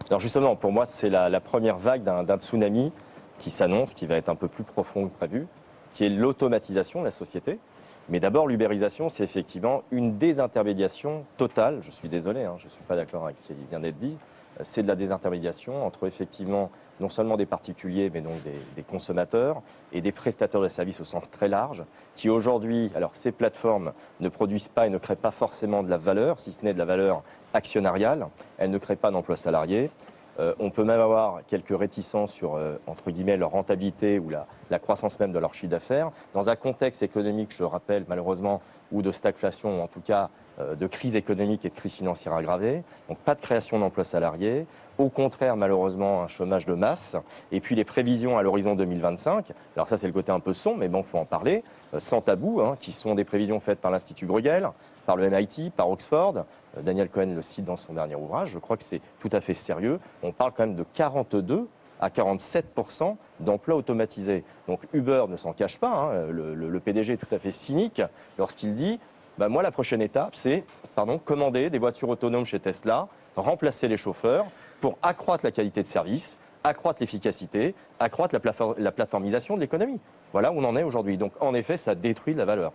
Alors justement, pour moi, c'est la première vague d'un tsunami qui s'annonce, qui va être un peu plus profond que prévu, qui est l'automatisation de la société. Mais d'abord, l'ubérisation, c'est effectivement une désintermédiation totale. Je suis désolé, je ne suis pas d'accord avec ce qui vient d'être dit. C'est de la désintermédiation entre effectivement non seulement des particuliers, mais donc des consommateurs et des prestataires de services au sens très large, qui aujourd'hui, alors ces plateformes ne produisent pas et ne créent pas forcément de la valeur, si ce n'est de la valeur actionnariale. Elles ne créent pas d'emplois salariés. On peut même avoir quelques réticences sur, entre guillemets, leur rentabilité ou la croissance même de leur chiffre d'affaires. Dans un contexte économique, je le rappelle, malheureusement, ou de stagflation, ou en tout cas de crise économique et de crise financière aggravée. Donc pas de création d'emplois salariés. Au contraire, malheureusement, un chômage de masse. Et puis les prévisions à l'horizon 2025, alors ça c'est le côté un peu sombre, mais bon, il faut en parler, sans tabou, qui sont des prévisions faites par l'Institut Bruegel, par le MIT, par Oxford. Daniel Cohen le cite dans son dernier ouvrage. Je crois que c'est tout à fait sérieux. On parle quand même de 42 à 47% d'emplois automatisés. Donc Uber ne s'en cache pas. Le PDG est tout à fait cynique lorsqu'il dit moi, la prochaine étape, c'est commander des voitures autonomes chez Tesla, remplacer les chauffeurs pour accroître la qualité de service, accroître l'efficacité, accroître la plateformisation de l'économie. Voilà où on en est aujourd'hui. Donc, en effet, ça détruit de la valeur.